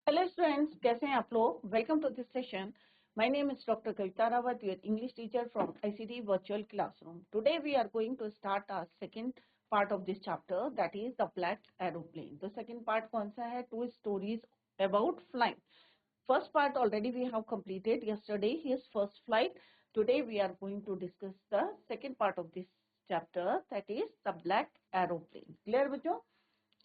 Hello students, कैसे हैं आप लोग। Welcome to this session. My name is doctor Kavita Rawat, your English teacher from ICT virtual classroom. Today we are going to start our second part of this chapter, that is the black aeroplane. तो second part कौन सा है? Two stories about flying. First part already we have completed yesterday, his first flight. Today we are going to discuss the second part of this chapter, that is the black aeroplane. Clear बच्चों?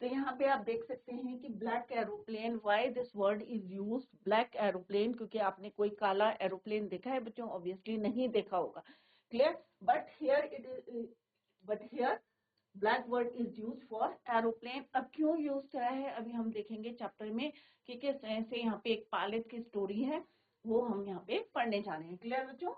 तो यहाँ पे आप देख सकते हैं कि black aeroplane, why this word is use black aeroplane, क्योंकि आपने कोई काला एरोप्लेन देखा है बच्चों? ऑब्वियसली नहीं देखा होगा। Clear? But here black word is use for aeroplane. अब क्यों यूज करा है अभी हम देखेंगे चैप्टर में कि किस तरह से यहाँ पे एक पायलट की स्टोरी है, वो हम यहाँ पे पढ़ने जा रहे हैं। क्लियर बच्चों?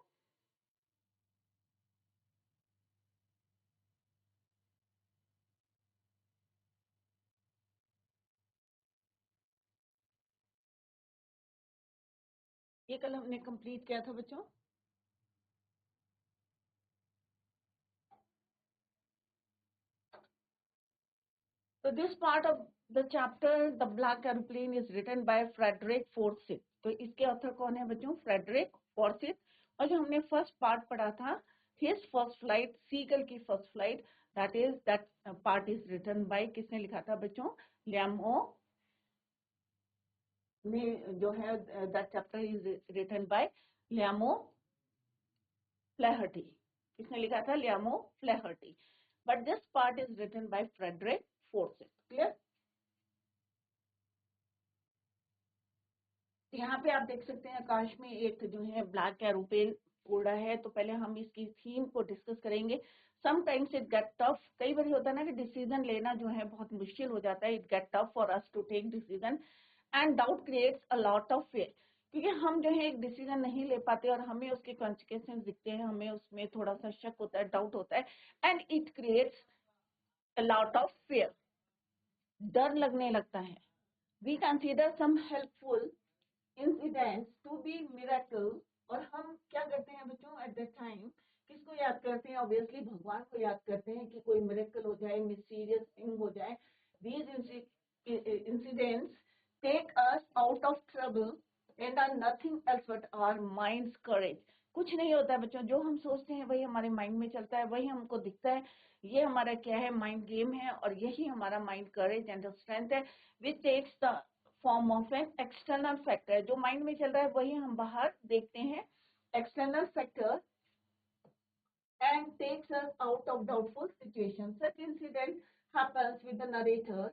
ये कल हमने कंप्लीट किया था बच्चों। So this part of the chapter, The Black Aeroplane, is written by Frederick Forsyth. तो इसके ऑथर कौन है बच्चों? Frederick Forsyth. और जो हमने फर्स्ट पार्ट पढ़ा था, हिज फर्स्ट फ्लाइट, सीगल की first flight, that part is written by, किसने लिखा था बच्चों? लियामो में जो है, that chapter is written by Liam O'Flaherty. किसने लिखा था? Liam O'Flaherty. But this part is written by Frederick Forsyth. Clear? यहाँ पे आप देख सकते हैं आकाश में एक जो है ब्लैक एरोप्लेन उड़ रहा है। तो पहले हम इसकी थीम को डिस्कस करेंगे। समटाइम्स इट गेट टफ, कई बार होता है ना कि डिसीजन लेना जो है बहुत मुश्किल हो जाता है। It get tough for us to take decision and doubt creates a lot of fear, क्योंकि हम जो है एक डिसीजन नहीं ले पाते और हमें उसके कॉन्सिक्वेंसेस दिखते हैं, हमें उसमें थोड़ा सा शक होता है, डाउट होता है, and it creates a lot of fear. डर लगने लगता है। We consider some helpful incidents to be miracle. और हम क्या करते हैं बच्चों एट दैट टाइम? किसको याद करते हैं? ऑब्वियसली भगवान को याद करते हैं कि कोई मिरेकल हो जाए, मिस्टीरियस थिंग हो जाए। These incidents take us out of trouble and are nothing else but our minds courage. कुछ नहीं होता है बच्चों, जो हम सोचते हैं वही हमारे माइंड में चलता है, वही हमको दिखता है। ये हमारा क्या है? माइंड गेम है। और यही हमारा माइंड करेज एंड स्ट्रेंथ है, which takes the form of an external factor. जो माइंड में चल रहा है वही हम बाहर देखते हैं, external factor, and takes us out of doubtful situations. Such incident happens with the narrator,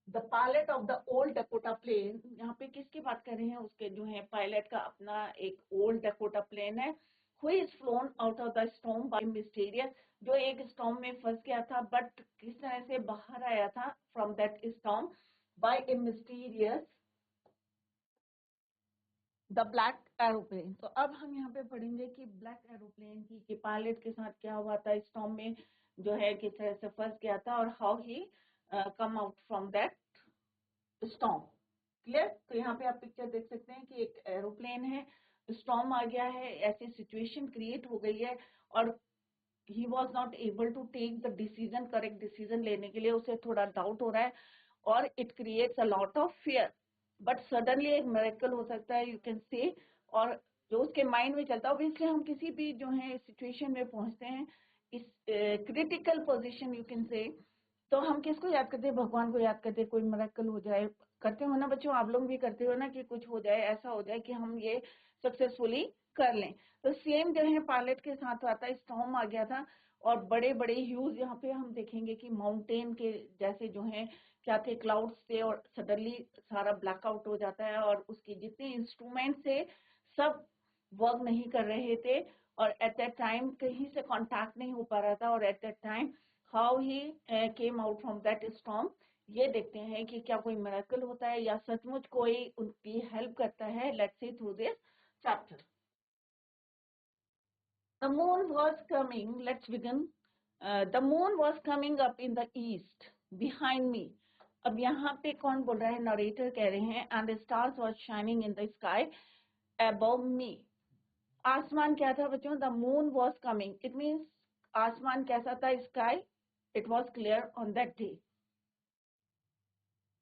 the pilot of the old Dakota plane. यहाँ पे किसकी बात कर रहे हैं? उसके जो है पायलट का अपना एक ओल्ड डकोटा प्लेन है, who is flown out of the storm by mysterious, जो एक स्टॉर्म में फंस गया था, बट किस तरह से बाहर आया था from that storm? by a mysterious the black aeroplane. तो अब हम यहाँ पे पढ़ेंगे कि ब्लैक एरोप्लेन की कि पायलट के साथ क्या हुआ था, स्टॉर्म में जो है किस तरह से फंस गया था, और how he come out from that storm. Clear? तो यहाँ पे आप पिक्चर देख सकते हैं कि एक एरोप्लेन है, स्टॉर्म आ गया है, ऐसी सिचुएशन क्रिएट हो गई है, और he was not able to take the decision, correct decision लेने के लिए उसे थोड़ा डाउट हो रहा है, और it creates a lot of fear. But suddenly एक मिरेकल हो सकता है, यू कैन से। और जो उसके माइंड में चलता है, ऑब्वियसली हम किसी भी जो है सिचुएशन में पहुंचते हैं, इस critical position you can say, तो हम किसको याद करते हैं? भगवान को याद करते हैं। कोई मिरेकल हो जाए, करते हो ना बच्चों? आप लोग भी करते हो ना कि कुछ हो जाए, ऐसा हो जाए कि हम ये सक्सेसफुली कर लें। तो सेम जो है पायलट के साथ आता है, स्टॉर्म आ गया था, और बड़े बड़े ह्यूज यहाँ पे हम देखेंगे कि माउंटेन के जैसे जो है क्या थे, क्लाउड्स थे, और सडनली सारा ब्लैकआउट हो जाता है, और उसके जितने इंस्ट्रूमेंट थे सब वर्क नहीं कर रहे थे, और एट दैट टाइम कहीं से कांटेक्ट नहीं हो पा रहा था, और at that time how he came out from that storm. ये देखते हैं कि क्या कोई मिरेकल होता है या सचमुच कोई उनकी हेल्प करता है। Let's see through this chapter. The moon was coming. Let's begin. The moon was coming up in the east behind me. अब यहाँ पे कौन बोल रहा है? नरेटर कह रहे हैं, and the stars was shining in the sky above me. आसमान क्या था बच्चों? The moon was coming. It means आसमान कैसा था? Sky. It was clear on that day.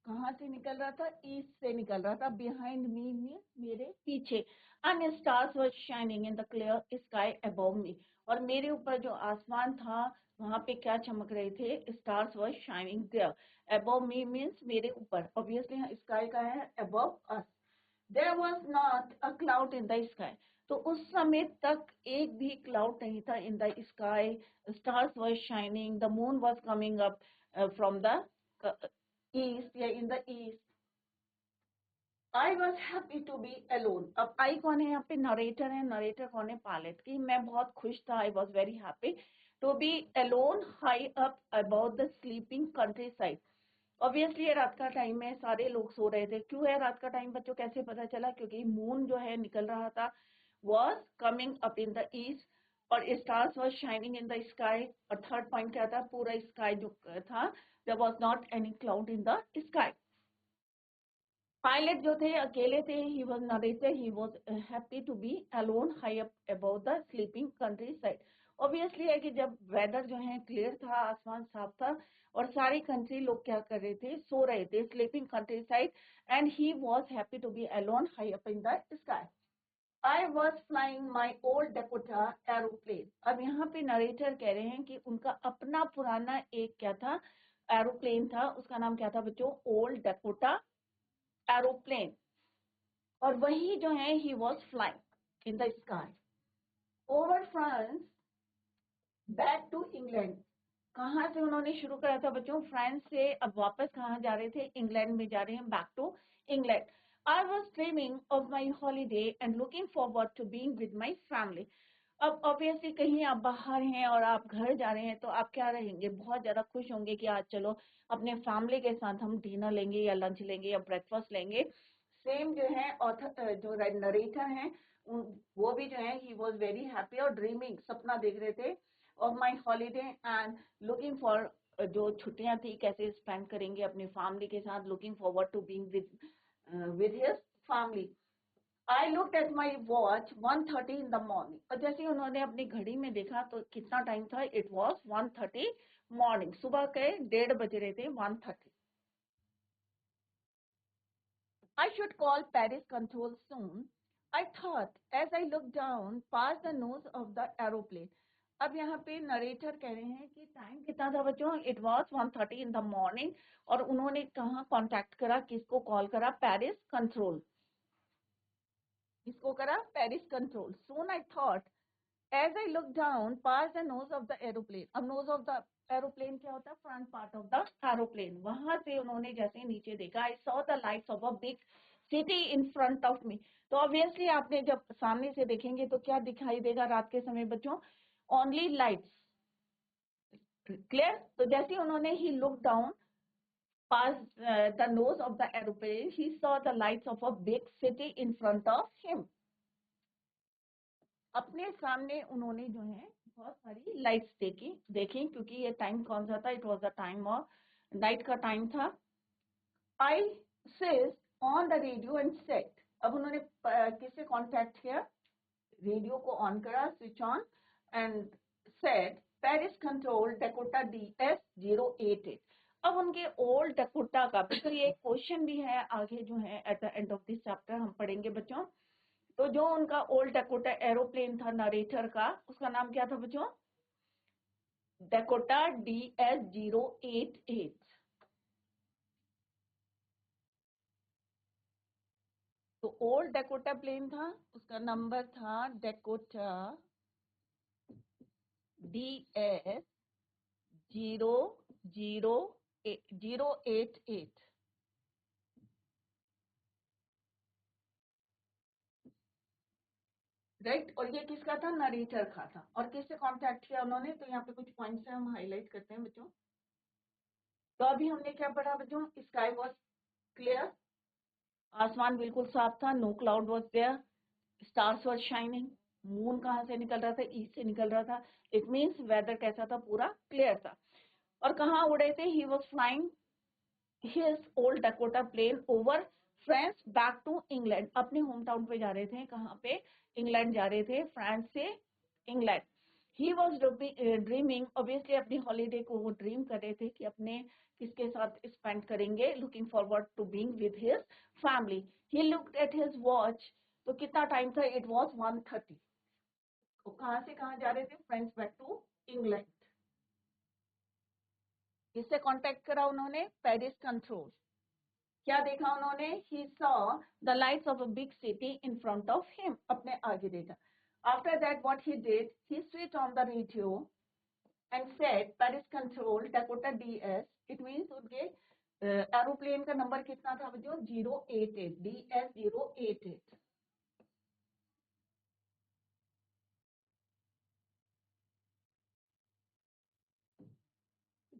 कहाँ से निकल रहा था? ईस्ट से निकल रहा था। बिहाइंड मी मीन्स मेरे पीछे। And stars were shining in the clear sky above मी, और मेरे ऊपर जो आसमान था वहां पे क्या चमक रहे थे? Stars were shining there. Above me means मेरे ऊपर, ऑब्वियसली स्काई का है above us. There was not a cloud in the sky, तो उस समय तक एक भी क्लाउड नहीं था in the sky. Stars were shining, the moon was coming up from the east या in the east. I was happy to be alone. अब आई कौन है यहाँ पे? नरेटर है। नरेटर कौन है? पायलट की। मैं बहुत खुश था, I was very happy to be alone high up about the sleeping countryside. Obviously ये रात का टाइम है, सारे लोग सो रहे थे। क्यों है रात का टाइम बच्चों? कैसे पता चला? क्योंकि मून जो है निकल रहा था, was coming up in the east, और stars was shining in the sky. और थर्ड पॉइंट क्या था? पूरा स्काई जो था, there was not any cloud in the sky. Pilot जो थे अकेले थे। He was narrator, he was happy to be alone high up about the sleeping countryside. Obviously है कि जब वेदर जो है क्लियर था, आसमान साफ था, और सारी कंट्री लोग क्या कर रहे थे? सो रहे थे, sleeping countryside. And he was happy to be alone high up in the sky. I was flying my old Dakota aeroplane. अब यहाँ पे नरेटर कह रहे हैं कि उनका अपना पुराना एक क्या था? एरोप्लेन था। उसका नाम क्या था बच्चों? Old Dakota aeroplane. और वही जो है he was flying in the sky over France back to England. कहाँ से उन्होंने शुरू करा था बच्चों? फ्रांस से। अब वापस कहाँ जा रहे थे? इंग्लैंड में जा रहे हैं, back to England. I was dreaming of my holiday and looking forward to being with my family. अब ऑब्वियसली कहीं आप बाहर हैं और आप घर जा रहे हैं, तो आप क्या रहेंगे? बहुत ज्यादा खुश होंगे कि आज चलो अपने फैमिली के साथ हम डिनर लेंगे या लंच लेंगे या ब्रेकफास्ट लेंगे। सेम जो है ऑथर जो नरेटर हैं, वो भी जो है ही वॉज वेरी हैप्पी और ड्रीमिंग, सपना देख रहे थे, of my holiday and looking for, जो छुट्टियां थी कैसे स्पेंड करेंगे अपनी फैमिली के साथ, looking forward to being with his family. I looked at my watch 1:30 in the morning, और जैसे उन्होंने अपनी घड़ी में देखा तो कितना टाइम था? इट वॉज 1:30 मॉर्निंग, सुबह के 1:30 बज रहे थे, 1:30। I should call Paris control soon, I thought as I looked down past the nose of the aeroplane. अब यहाँ पे नरेटर कह रहे हैं कि टाइम कितना था बच्चों? It was 1:30 in the morning. और उन्होंने कहाँ कॉन्टेक्ट करा? किसको कॉल करा? Paris control. किसको करा? Paris control. Soon I thought as I looked down past the nose of the aeroplane. अब nose of the aeroplane क्या होता है? Front part of the aeroplane. वहां से उन्होंने जैसे नीचे देखा, I saw the lights of a big city in front of me. तो ऑब्वियसली आपने जब सामने से देखेंगे तो क्या दिखाई देगा रात के समय बच्चों? Only lights. क्लियर? तो जैसे उन्होंने he look down past the nose of the aeroplane, he saw the lights of a big city in front of him. अपने सामने उन्होंने जो है बहुत सारी लाइट्स देखी क्योंकि ये टाइम कौन सा था? It was the time of night का टाइम था। I says on the radio and set. अब उन्होंने किससे कॉन्टेक्ट किया? रेडियो को ऑन करा, switch on, and set Paris control Dakota DS-088। अब उनके ओल्ड डेकोटा का, तो ये क्वेश्चन भी है आगे जो है at the end of this chapter हम पढ़ेंगे बच्चों। तो जो उनका ओल्ड डेकोटा एरोप्लेन था नरेटर का, उसका नाम क्या था बच्चों? Dakota DS-088। तो ओल्ड डेकोटा प्लेन था, उसका नंबर था डेकोटा DS-088। राइट? और ये किसका था? नरेटर का था। और किससे कांटेक्ट किया उन्होंने? तो यहाँ पे कुछ पॉइंट्स है, हम हाईलाइट करते हैं बच्चों। तो अभी हमने क्या पढ़ा बच्चों? स्काई वॉज क्लियर, आसमान बिल्कुल साफ था, no cloud was there, stars were shining, moon कहाँ से निकल रहा था? ईस्ट से निकल रहा था। इट मीन्स वेदर कैसा था? पूरा क्लियर था। और कहाँ उड़े थे? He was flying his old Dakota plane over France back to England. अपने होम टाउन पे जा रहे थे। कहाँ पे? इंग्लैंड जा रहे थे, फ्रांस से England. He was dreaming, obviously अपनी हॉलीडे को वो ड्रीम कर रहे थे कि अपने किसके साथ स्पेंड करेंगे, looking forward to being with his family. He looked at his watch, तो कितना टाइम था, इट वाज 1:30। तो कहाँ से कहाँ जा रहे थे, फ्रेंड्स बैक टू इंग्लैंड। किससे कांटेक्ट करा उन्होंने, पेरिस कंट्रोल। क्या देखा उन्होंने, ही saw the lights of a big city in front of him, अपने आगे देखा। After that what he did, he switch on the radio and said Paris control Dakota DS, it means उनके aeroplane का number कितना था बच्चों, 088, DS 088।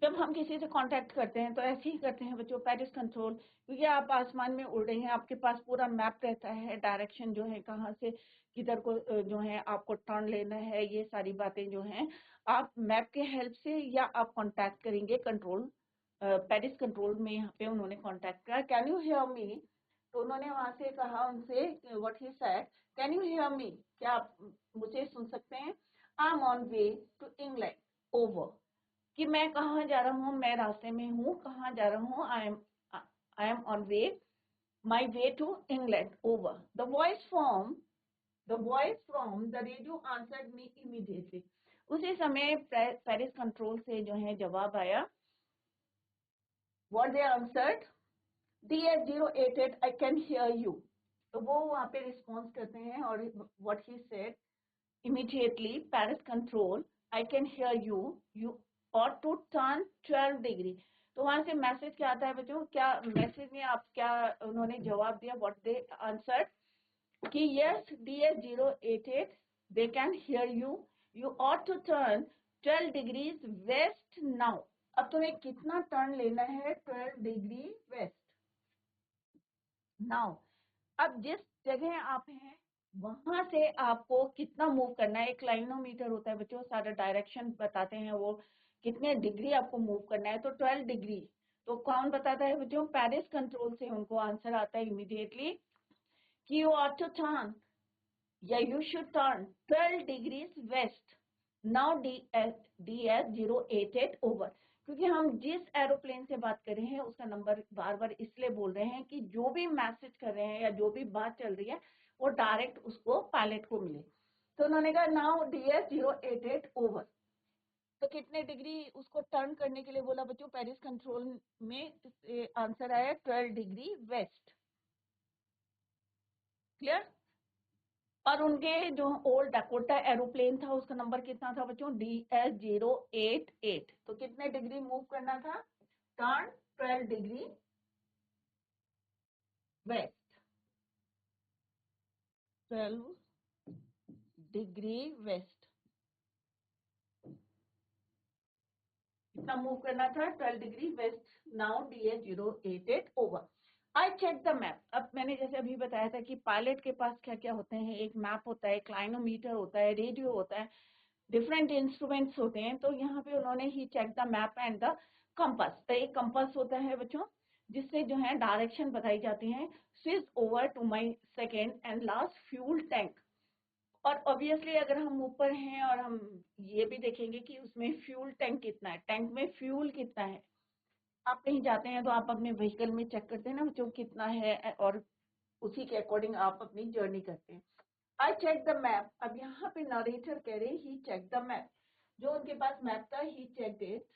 जब हम किसी से कांटेक्ट करते हैं तो ऐसे ही करते हैं बच्चों, पेरिस कंट्रोल, क्योंकि आप आसमान में उड़ रहे हैं, आपके पास पूरा मैप रहता है, डायरेक्शन जो है कहाँ से किधर को जो है आपको टर्न लेना है, ये सारी बातें जो हैं आप मैप के हेल्प से या आप कांटेक्ट करेंगे कंट्रोल, पेरिस कंट्रोल में यहाँ पे उन्होंने कांटेक्ट किया। कैन यू हियर मी, तो उन्होंने वहां से कहा उनसे, what he said, can you hear me, क्या आप मुझे सुन सकते हैं, I am on way to England over, कि मैं कहाँ जा रहा हूँ, मैं रास्ते में हूँ, कहाँ जा रहा हूँ, I am on way, my way to England over. The voice from the radio answered me immediately, उसी समय पेरिस कंट्रोल से जो है जवाब आया, what they answered, DS 088 I can hear you. तो वो वहाँ पे रिस्पॉन्स करते हैं और what he said immediately, Paris control, I can hear you, you ought to turn 12 degree. तो वहां से मैसेज क्या आता है बच्चों, क्या मैसेज में आप क्या उन्होंने जवाब दिया, व्हाट दे आंसर, कि yes DS 088 they can hear you, you ought to turn 12 degrees west now. अब तुम्हें कितना टर्न लेना है, 12 डिग्री वेस्ट नाउ। अब जिस जगह आप हैं वहां से आपको कितना मूव करना है, एक लाइनोमीटर होता है बच्चों, सारा डायरेक्शन बताते हैं वो, कितने डिग्री आपको मूव करना है, तो 12 डिग्री। तो कौन बताता है बच्चों, पेरिस कंट्रोल से उनको आंसर आता है इमीडिएटली कि यू आर टू टर्न या you should turn 12 degrees west now, DS 088 over. क्योंकि हम जिस एरोप्लेन से बात कर रहे हैं उसका नंबर बार बार इसलिए बोल रहे हैं कि जो भी मैसेज कर रहे हैं या जो भी बात चल रही है वो डायरेक्ट उसको पायलट को मिले। तो उन्होंने कहा नाउ DS 088 ओवर। तो कितने डिग्री उसको टर्न करने के लिए बोला बच्चों, पेरिस कंट्रोल में आंसर आया 12 डिग्री वेस्ट। क्लियर। और उनके जो ओल्ड डकोटा एरोप्लेन था उसका नंबर कितना था बच्चों, DS 088। तो कितने डिग्री मूव करना था, turn 12 degree west, 12 degree west, कितना मूव करना था, 12 degree west now, DS 088 over. I check the map. अब मैंने जैसे अभी बताया था कि पायलट के पास क्या क्या होते हैं, एक मैप होता है, क्लाइनोमीटर होता है, रेडियो होता है, डिफरेंट इंस्ट्रूमेंट्स होते हैं। तो यहाँ पे उन्होंने he check the map and the compass. तो एक कंपास होता है बच्चों जिससे जो है डायरेक्शन बताई जाती है, switch over to my second and last fuel tank. और ऑब्वियसली अगर हम ऊपर हैं और हम ये भी देखेंगे कि उसमें फ्यूल टैंक कितना है, टैंक में फ्यूल कितना है। आप कहीं जाते हैं तो आप अपने व्हीकल में चेक करते हैं ना बच्चों कितना है, और उसी के अकॉर्डिंग आप अपनी जर्नी करते हैं। I check the map. अब यहाँ पे नरेटर कह रहे ही चेक द मैप, जो उनके पास मैप था he check it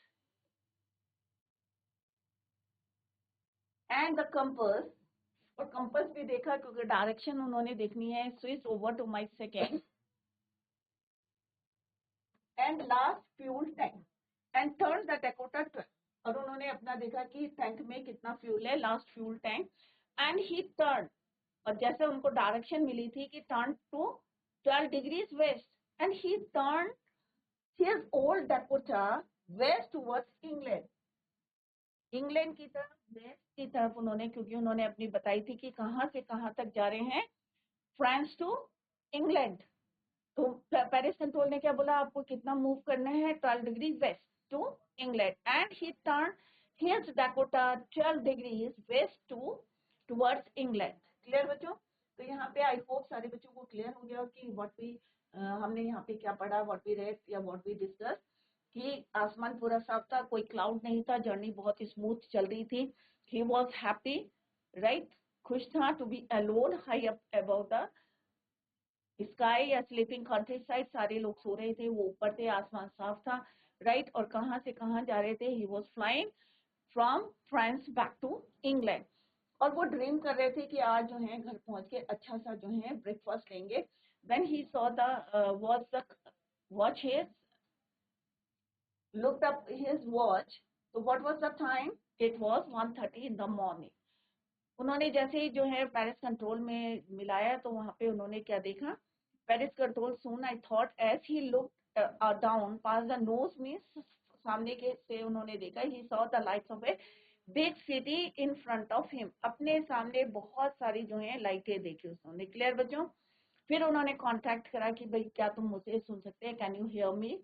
and the compass, और कंपास भी देखा क्योंकि डायरेक्शन उन्होंने देखनी है, switch over to my second and last fuel tank and turn the Dakota 12। और उन्होंने अपना देखा कि टैंक में कितना फ्यूल है, last fuel tank, and he turn, और जैसे उनको डायरेक्शन मिली थी कि turn to 12 degrees west, and he turn his old Dakota west towards England। England की तरफ, वेस्ट की तरफ उन्होंने, क्योंकि उन्होंने अपनी बताई थी कि कहाँ से कहाँ तक जा रहे हैं, फ्रांस टू इंग्लैंड। तो पेरिस कंट्रोल ने क्या बोला, आपको कितना मूव करना है, 12 degree west to England, and he turn his Dakota 12 degrees west towards England. Clear बच्चों। तो यहाँ पे आई होप सारे बच्चों को क्लियर हो गया कि व्हाट वी हमने यहाँ पे क्या पढ़ा, व्हाट वी रेड या व्हाट वी डिस्कस, कि आसमान पूरा साफ था, कोई क्लाउड नहीं था, जर्नी बहुत स्मूथ चल रही थी। ही वॉज हैप्पी, राइट, खुश था to be alone high up about the sky या स्लीपिंग कंट्री साइड। सारे लोग सो रहे थे, वो ऊपर थे, आसमान साफ था, राइट। और कहाँ से कहाँ जा रहे थे? He was flying from France back to England. और वो ड्रीम कर रहे थे कि आज जो है घर पहुंच के अच्छा सा जो है ब्रेकफास्ट लेंगे। When he saw the watch his looked up his watch, so what was the time? It was 1:30 in the morning. उन्होंने जैसे ही जो है पेरिस कंट्रोल में मिलाया तो वहां पे उन्होंने क्या देखा? Paris control soon I thought as he looked down past the nose means सामने के से उन्होंने देखा, he saw the lights of a big city in front of him. अपने सामने बहुत सारी जो है लाइटें देखी उसने। क्लियर बच्चों? फिर उन्होंने कांटेक्ट करा कि भाई क्या तुम मुझे सुन सकते हैं? Can you hear me?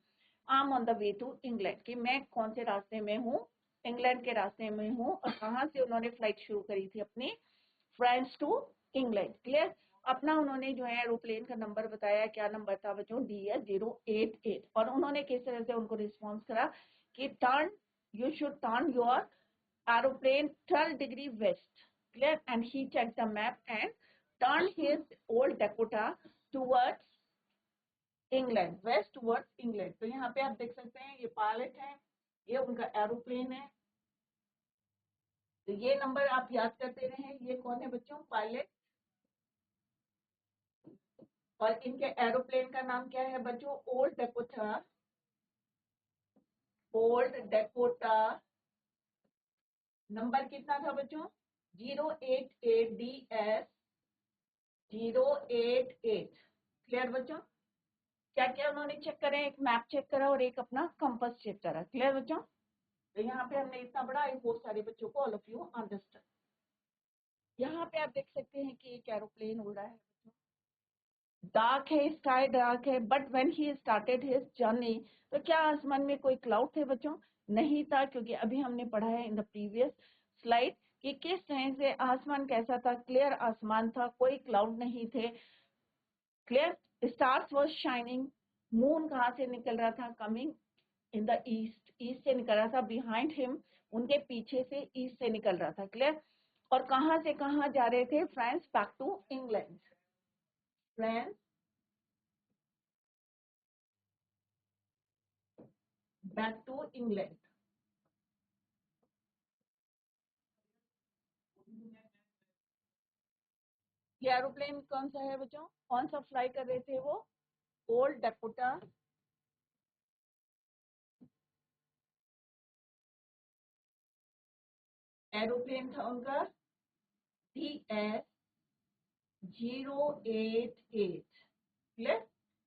I am on the way to England, कि मैं कौन से रास्ते में हूँ? इंग्लैंड के रास्ते में हूँ। और कहाँ से उन्होंने फ्लाइट शुरू करी थी अपनी? France to England. क्लियर? अपना उन्होंने जो है एरोप्लेन का नंबर बताया, क्या नंबर था बच्चों? DS088। और उन्होंने किस तरह से उनको रिस्पॉन्स करा कि turn, you should turn your aeroplane 12 degree west. Clear? And he check the map and turn his old Dakota towards England, west towards England. तो यहाँ पे आप देख सकते हैं ये पायलट है, ये उनका एरोप्लेन है। तो ये नंबर आप याद करते रहे। ये कौन है बच्चों? पायलट। और इनके एरोप्लेन का नाम क्या है बच्चों? Old Dakota. Old Dakota. Number कितना था बच्चों? 088DS088। क्लियर बच्चों? क्या क्या उन्होंने चेक करा? एक मैप चेक करा और एक अपना कंपास चेक करा। क्लियर बच्चों? तो यहाँ पे हमने इतना बड़ा, आई होप सारे बच्चों को, ऑल ऑफ यू अंडरस्टैंड। यहाँ पे आप देख सकते हैं कि एक एरोप्लेन उड़ रहा है। डार्क है, स्काई डार्क है, but when he started his journey, तो क्या आसमान में कोई क्लाउड थे बच्चों? नहीं था, क्योंकि अभी हमने पढ़ा है इन द प्रीवियस स्लाइड कि किस तरह से आसमान कैसा था। क्लियर आसमान था, कोई क्लाउड नहीं थे। Clear? Stars was shining. Moon कहाँ से निकल रहा था? Coming in the east, east से निकल रहा था। बिहाइंड हिम, उनके पीछे से ईस्ट से निकल रहा था। क्लियर? और कहाँ से कहाँ जा रहे थे? France back to England. France back to England. ये एरोप्लेन कौन सा है बच्चों? कौन सा फ्लाई कर रहे थे वो? Old Dakota. एरोप्लेन था उनका DS088। क्लियर?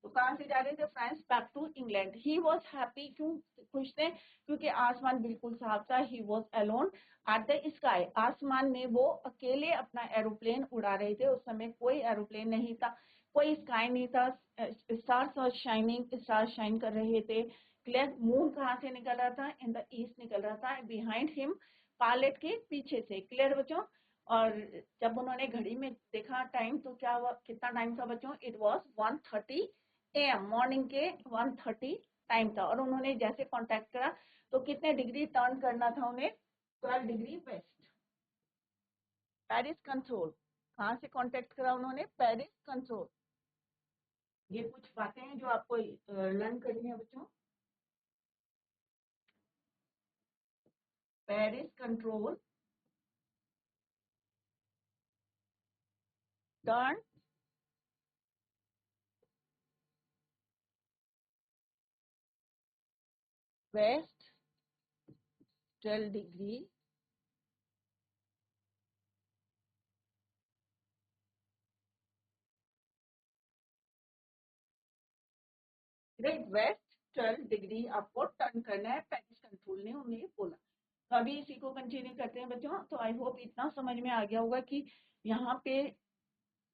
तो कहाँ से जा रहे थे? France back to England. He was happy, क्यों खुश थे? क्योंकि आसमान बिल्कुल साफ था। He was alone at the sky, आसमान में वो अकेले अपना एरोप्लेन उड़ा रहे थे। उस समय कोई एरोप्लेन नहीं था, कोई स्काई नहीं था। स्टार्स और शाइनिंग, स्टार शाइन कर रहे थे। क्लियर? मून कहाँ से निकल रहा था? इन द ईस्ट निकल रहा था, बिहाइंड हिम, पायलट के पीछे से। क्लियर बच्चों? और जब उन्होंने घड़ी में देखा टाइम, तो क्या हुआ? कितना टाइम था बच्चों? इट वॉज 1:30 AM, मॉर्निंग के 1:30 टाइम था। और उन्होंने जैसे कांटेक्ट करा तो कितने डिग्री टर्न करना था उन्हें? 12 डिग्री वेस्ट। Paris control. कहाँ से कांटेक्ट करा उन्होंने? Paris control. ये कुछ बातें हैं जो आपको लर्न करनी है बच्चों। Paris control turn west 12 degree great west 12 degree आपको टर्न करना है, पेरिस कंट्रोल ने उन्हें बोला। तो अभी इसी को कंटिन्यू करते हैं बच्चों। तो आई होप इतना समझ में आ गया होगा कि यहाँ पे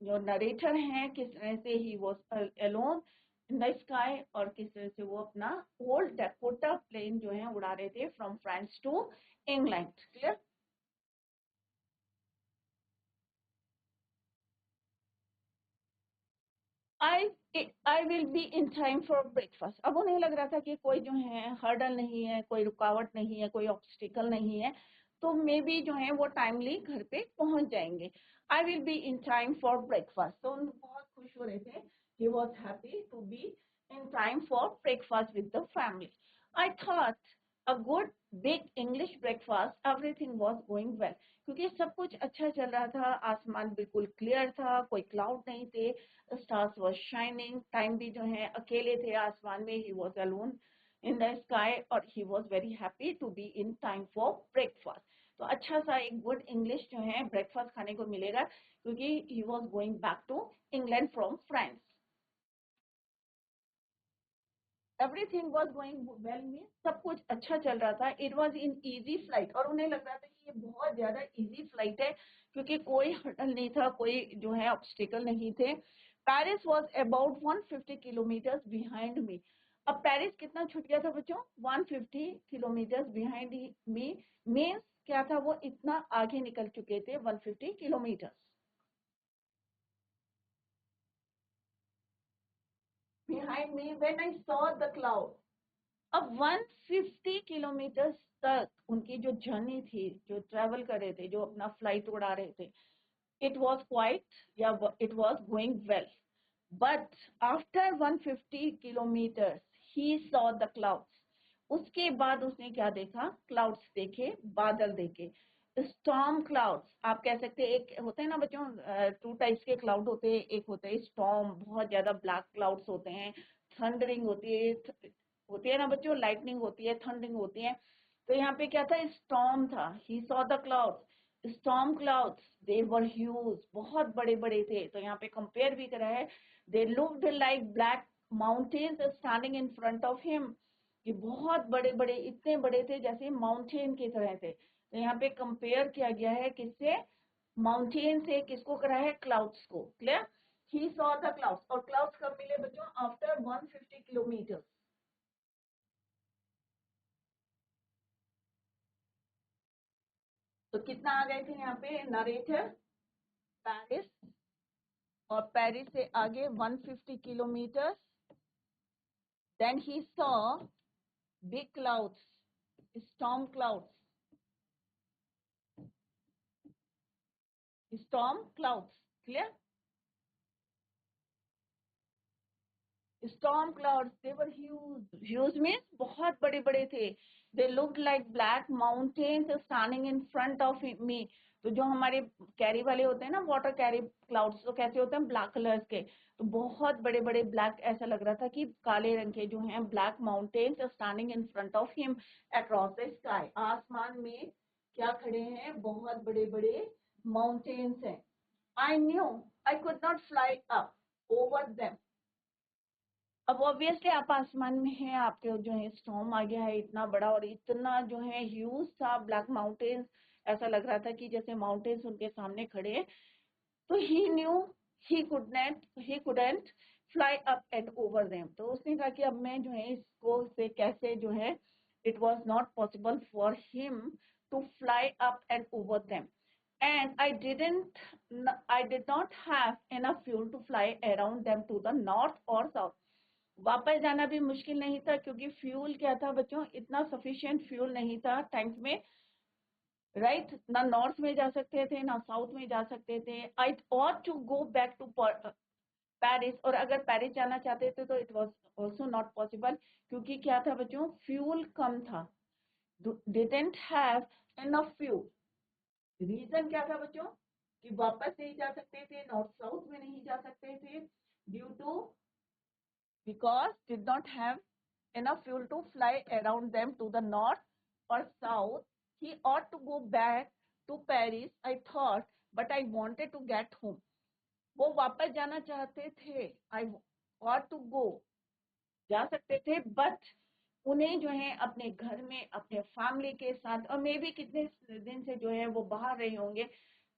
जो नरेटर हैं किस तरह से he was alone in the sky, और किस तरह से वो अपना ओल्ड डकोटा प्लेन जो है उड़ा रहे थे from France to England. Clear? I will be in time for breakfast. अब उन्हें लग रहा था कि कोई जो है हर्डल नहीं है, कोई रुकावट नहीं है, कोई ऑब्स्टिकल नहीं है, तो मे बी जो है वो टाइमली घर पे पहुंच जाएंगे। I will be in time for breakfast, तो उन बहुत खुश हो रहे थे। He was happy to be in time for breakfast with the family. I thought a good big English breakfast, everything was going well, क्योंकि सब कुछ अच्छा चल रहा था, आसमान बिल्कुल क्लियर था, कोई क्लाउड नहीं थे, stars was shining, टाइम भी जो है अकेले थे आसमान में, he was alone in the sky, और he was very happy to be in time for breakfast। तो अच्छा सा एक गुड इंग्लिश जो है ब्रेकफास्ट खाने को मिलेगा, क्योंकि he was going back to England from France। Everything was going well में, सब कुछ अच्छा चल रहा था। It was in easy flight, और उन्हें लग रहा था कि ये बहुत ज्यादा इजी फ्लाइट है, क्योंकि कोई हर्डल नहीं था, कोई जो है ऑब्स्टिकल नहीं थे। Paris was about 150 kilometre behind me. अब पेरिस कितना छूट गया था बच्चों? 150 किलोमीटर बिहाइंड मी, मीन्स क्या था, वो इतना आगे निकल चुके थे, 150 kilometre behind me when I saw the cloud. अब 150 किलोमीटर तक उनकी जो जर्नी थी, जो ट्रेवल कर रहे थे, जो अपना फ्लाइट उड़ा रहे थे, इट वॉज क्वाइट, या it was going well. But after 150 kilometre he saw the clouds. उसके बाद उसने क्या देखा? क्लाउड्स देखे, बादल देखे, स्टॉर्म क्लाउड्स आप कह सकते हैं। एक होते हैं ना बच्चों, टू टाइप्स के क्लाउड होते हैं, एक होते हैं स्टॉर्म, बहुत ज्यादा ब्लैक क्लाउड्स होते हैं, थंडरिंग होती है ना बच्चों, लाइटनिंग होती है, थंडरिंग होती है। तो यहाँ पे क्या था? स्टॉर्म था। ही saw the clouds, storm clouds, they were huge, बहुत बड़े बड़े थे। तो यहाँ पे कंपेयर भी करा है, दे looked like black mountains standing in front of him. ये बहुत बड़े बड़े, इतने बड़े थे जैसे माउंटेन की तरह थे। तो यहाँ पे कंपेयर किया गया है किससे? माउंटेन से। किसको करा है? क्लाउड्स को। Clear? He saw the clouds, और क्लाउड्स कब मिले बच्चों? After 150 kilometre. तो कितना आ गए थे यहाँ पे नरेटर? पेरिस, और पेरिस से आगे 150 kilometre. Then he saw big clouds, storm clouds, storm clouds. Clear? Storm clouds, they were huge, huge means बहुत बड़े बड़े थे। They looked like black mountains standing in front of me. तो जो हमारे कैरी वाले होते हैं ना, वाटर कैरी क्लाउड्स, तो कैसे होते हैं? ब्लैक कलर्स के। तो बहुत बड़े बड़े ब्लैक, ऐसा लग रहा था कि काले रंग के जो हैं black mountains standing in front of him across the sky. आसमान में क्या खड़े हैं? बहुत बड़े बड़े माउंटेन्स हैं। I knew I could not fly up over them. अब ऑब्वियसली आप आसमान में हैं, आपके जो है स्टॉर्म आ गया है इतना बड़ा, और इतना जो है ह्यूज था, ब्लैक माउंटेन्स, ऐसा लग रहा था कि जैसे माउंटेन्स उनके सामने खड़े हैं। तो he knew he couldn't fly up and over them. तो उसने कहा कि अब मैं जो है इसको से कैसे जो है, it was not possible for him to fly up and over them, and I did not have enough fuel to fly around them to the north or south। वापस जाना भी मुश्किल नहीं था, क्योंकि फ्यूल क्या था बच्चों? इतना सफिशिएंट फ्यूल नहीं था टैंक में, राइट? ना नॉर्थ में जा सकते थे, ना साउथ में जा सकते थे। I ought to go back to Paris, और अगर पेरिस जाना चाहते थे तो it was also not possible, क्योंकि क्या था बच्चों? फ्यूल कम था, didn't have enough fuel. Reason क्या था बच्चों कि वापस नहीं जा सकते थे, नॉर्थ साउथ में नहीं जा सकते थे? Due to, because did not have enough fuel to fly around them to the north or south. He ought to go back to Paris, I thought, but I wanted to get home। वो वापस जाना चाहते थे, I ought to go, जा सकते थे, but उन्हें जो है अपने घर में अपने फैमिली के साथ, और मे भी कितने दिन से जो है वो बाहर रहे होंगे,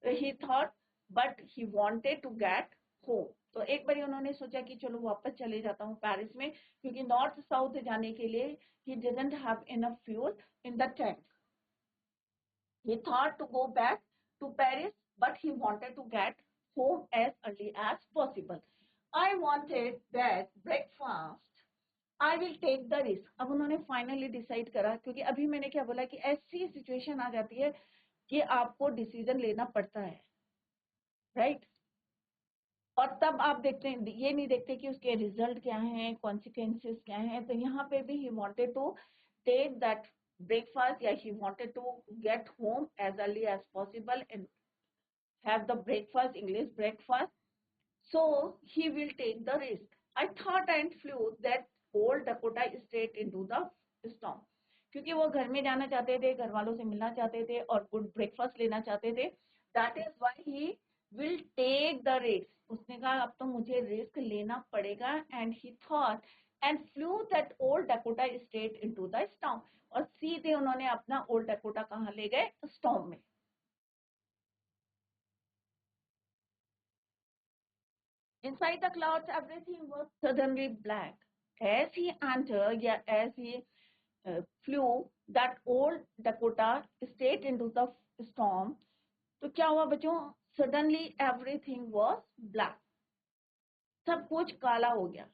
he thought, but he wanted to get home. तो एक बार उन्होंने सोचा कि चलो वापस चले जाता हूँ पेरिस में, क्योंकि नॉर्थ साउथ जाने के लिए he didn't have enough fuel in the tank. He thought to go back to Paris, but he wanted to get home as early as possible। I wanted that breakfast. I will take the risk. अब उन्होंने finally decide करा, क्योंकि अभी मैंने क्या बोला कि ऐसी सिचुएशन आ जाती है कि आपको डिसीजन लेना पड़ता है, राइट? और तब आप देखते हैं, ये नहीं देखते कि उसके रिजल्ट क्या हैं, कॉन्सिक्वेंसेस क्या हैं। तो यहाँ पे भी he wanted to take that breakfast, या he wanted to get home as early as possible and have the breakfast, English breakfast. So he will take the risk. I thought and flew that old Dakota straight into the storm. क्योंकि वो घर में जाना चाहते थे, घर वालों से मिलना चाहते थे और गुड ब्रेकफास्ट लेना चाहते थे. That is why he will take the risk. उसने कहा अब तो मुझे रिस्क लेना पड़ेगा. And he thought and flew that old Dakota straight into the storm. और सीधे उन्होंने अपना ओल्ड डकोटा कहाँ ले गए? स्टॉर्म में. Inside the clouds, everything was suddenly black. As he entered, yeah, as he flew that old Dakota straight into the storm, तो क्या हुआ बच्चों? Suddenly everything was black. सब कुछ काला हो गया.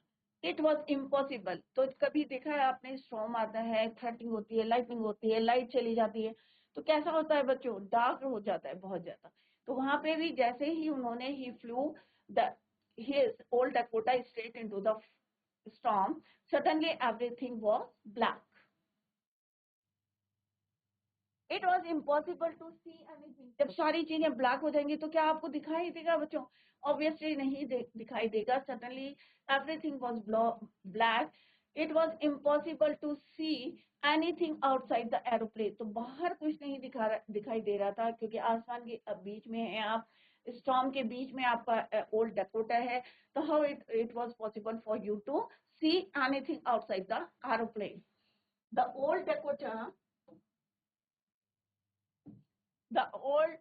It was impossible. तो कभी देखा है आपने, स्टॉर्म आता है, थ्रेटनिंग होती है, लाइटनिंग होती है, लाइट चली जाती है, तो कैसा होता है बच्चों? डार्क हो जाता है बहुत ज्यादा. तो वहां पे भी जैसे ही उन्होंने he flew the his old Dakota straight into the storm, suddenly everything was black. It was impossible to see anything. जब सारी चीजें ब्लैक हो जाएंगी तो क्या आपको दिखाई देगा बच्चों? Obviously नहीं दिखाई देगा. Suddenly everything was black. It was impossible to see anything outside the aeroplane. तो बाहर कुछ नहीं दिखाई दे रहा था, क्योंकि आसमान के बीच में है आप, स्टॉर्म के बीच में आपका ओल्ड डकोटा है. तो how it was possible for you to see anything outside the aeroplane? The old Dakota, the old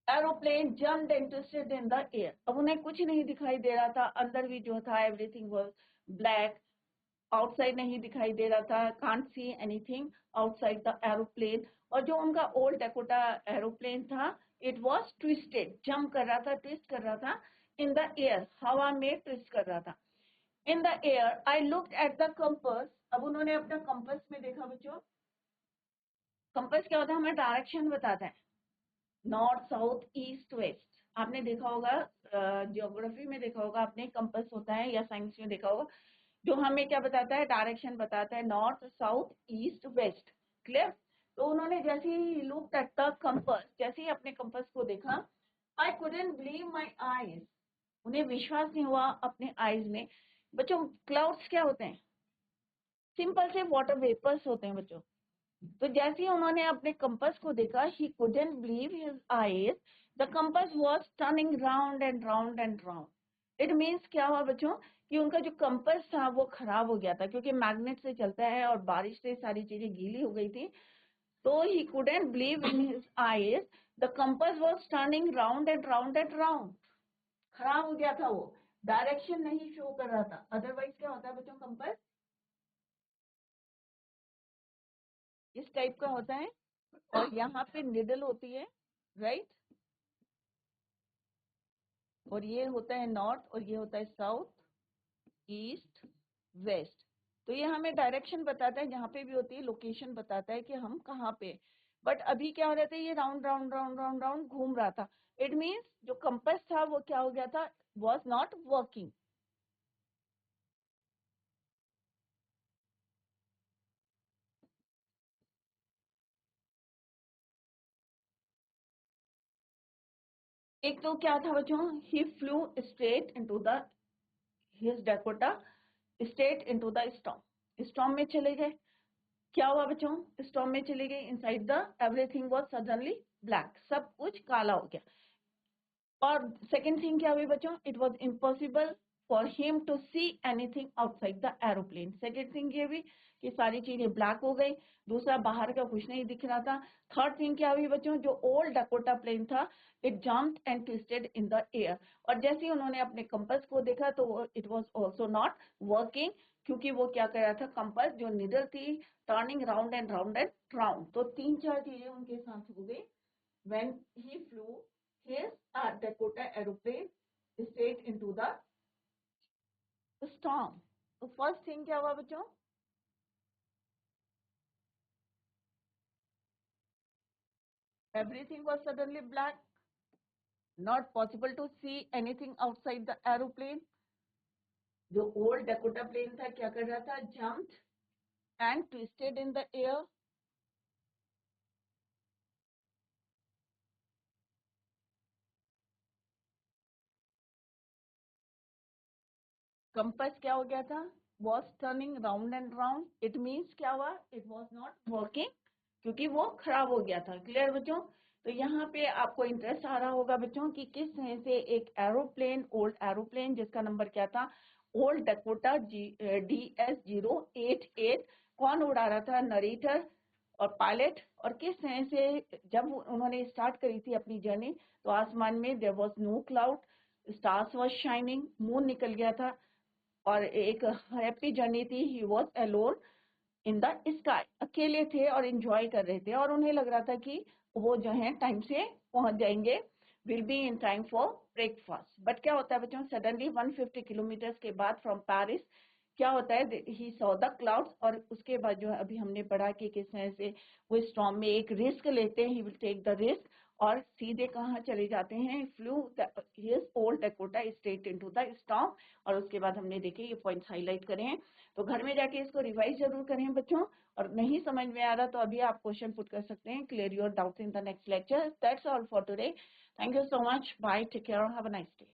aeroplane jumped and twisted in the air. अब उन्हें कुछ नहीं दिखाई दे रहा था, अंदर भी जो था एवरीथिंग वाज ब्लैक. आउटसाइड नहीं दिखाई दे रहा था, can't see anything outside the aeroplane. और जो उनका ओल्ड डकोटा एरोप्लेन था, इट वाज ट्विस्टेड, जंप कर रहा था, ट्विस्ट कर रहा था इन द एयर, हवा में ट्विस्ट कर रहा था in the air. I looked at the compass. अब उन्होंने अपना कंपास में देखा बच्चों. कंपास क्या होता है? हमें डायरेक्शन बताता है, नॉर्थ साउथ ईस्ट वेस्ट. आपने देखा होगा, ज्योग्राफी में देखा होगा आपने, कंपास होता है, या साइंस में देखा होगा, जो हमें क्या बताता है? डायरेक्शन बताता है, north south east west. Clear? तो उन्होंने जैसे ही लुक एट द कंपास, जैसे ही अपने कंपास को देखा, I couldn't believe my eyes. उन्हें विश्वास नहीं हुआ अपने आईज में. बच्चों क्लाउड्स क्या होते हैं? सिंपल से वाटर वेपर्स होते हैं बच्चों. तो जैसे ही उन्होंने अपने कंपास को देखा, he couldn't believe his eyes. The compass was turning round and round and round. It means क्या हुआ बच्चों? कि उनका जो कंपास था वो खराब हो गया था, क्योंकि मैग्नेट से चलता है और बारिश से सारी चीजें गीली हो गई थी. तो he couldn't believe in his eyes. The compass was turning round and round and round. खराब हो गया था वो, डायरेक्शन नहीं शो कर रहा था. अदरवाइज क्या होता है बच्चों? कंपास इस टाइप का होता है, और यहाँ पे निडल होती है, राइट? और ये होता है नॉर्थ, और ये होता है साउथ ईस्ट वेस्ट. तो ये हमें डायरेक्शन बताता है, जहाँ पे भी होती है लोकेशन बताता है कि हम कहाँ पे. बट अभी क्या हो रहा था? ये round round round round round घूम रहा था. इट मीन्स जो कंपास था वो क्या हो गया था? Was not working. एक तो क्या था बच्चों? He flew straight into the his Dakota, straight into the storm. Storm में चले गए. क्या हुआ बच्चों? स्टॉर्म में चले गए. Inside the everything was suddenly black. सब कुछ काला हो गया. और सेकेंड थिंग क्या हुई बच्चों? It was impossible for him to see anything outside the aeroplane. Second thing ये भी कि सारी चीजें ब्लैक हो गई. दूसरा, बाहर का कुछ नहीं दिख रहा था. थर्ड थिंग क्या हुई बच्चों? जो ओल्ड डकोटा प्लेन था, it jumped and twisted in the air. और जैसे ही उन्होंने अपने कंपास को देखा तो it was also not working, क्योंकि वो क्या कर रहा था? कंपास जो निडल थी, turning round and round and round. तो तीन चार चीजें उनके साथ हो गई. when he flew his Dakota aeroplane straight into into the storm. तो फर्स्ट थिंग क्या हुआ बच्चों? Everything was suddenly black. Not possible to see anything outside the aeroplane. जो ओल्ड डकोटा प्लेन था क्या कर रहा था? Jumped and twisted in the air. Compass क्या हो गया था? Was turning round and round. It means क्या हुआ? It was not working क्योंकि वो खराब हो गया था. क्लियर बच्चों? तो यहाँ पे आपको इंटरेस्ट आ रहा होगा बच्चों कि किस तरह से एक एरोप्लेन, ओल्ड एरोप्लेन जिसका नंबर क्या था? ओल्ड डकोटा DS-088, कौन उड़ा रहा था? नरेटर और पायलट. और किस तरह से जब उन्होंने स्टार्ट करी थी अपनी जर्नी तो आसमान में there was no cloud, stars was shining, moon निकल गया था और एक हैप्पी जर्नी थी. He was alone in the sky, अकेले थे और एंजॉय कर रहे थे और उन्हें लग रहा था कि वो जो है टाइम से पहुंच जाएंगे, will be in time for breakfast. But क्या होता है बच्चों? सडनली 150 किलोमीटर के बाद फ्रॉम पेरिस क्या होता है? ही सॉ द क्लाउड्स. और उसके बाद जो है अभी हमने पढ़ा कि किस तरह से वो स्टॉर्म में एक रिस्क लेते हैं. He will take the risk और सीधे कहाँ चले जाते हैं? Flew his old Dakota straight into the storm. और उसके बाद हमने देखे ये पॉइंट्स हाईलाइट करे हैं. तो घर में जाके इसको रिवाइज जरूर करें बच्चों. और नहीं समझ में आ रहा तो अभी आप क्वेश्चन पुट कर सकते हैं. Clear your doubts in the next lecture. That's all for today. Thank you so much. Bye. Take care. Have a nice day.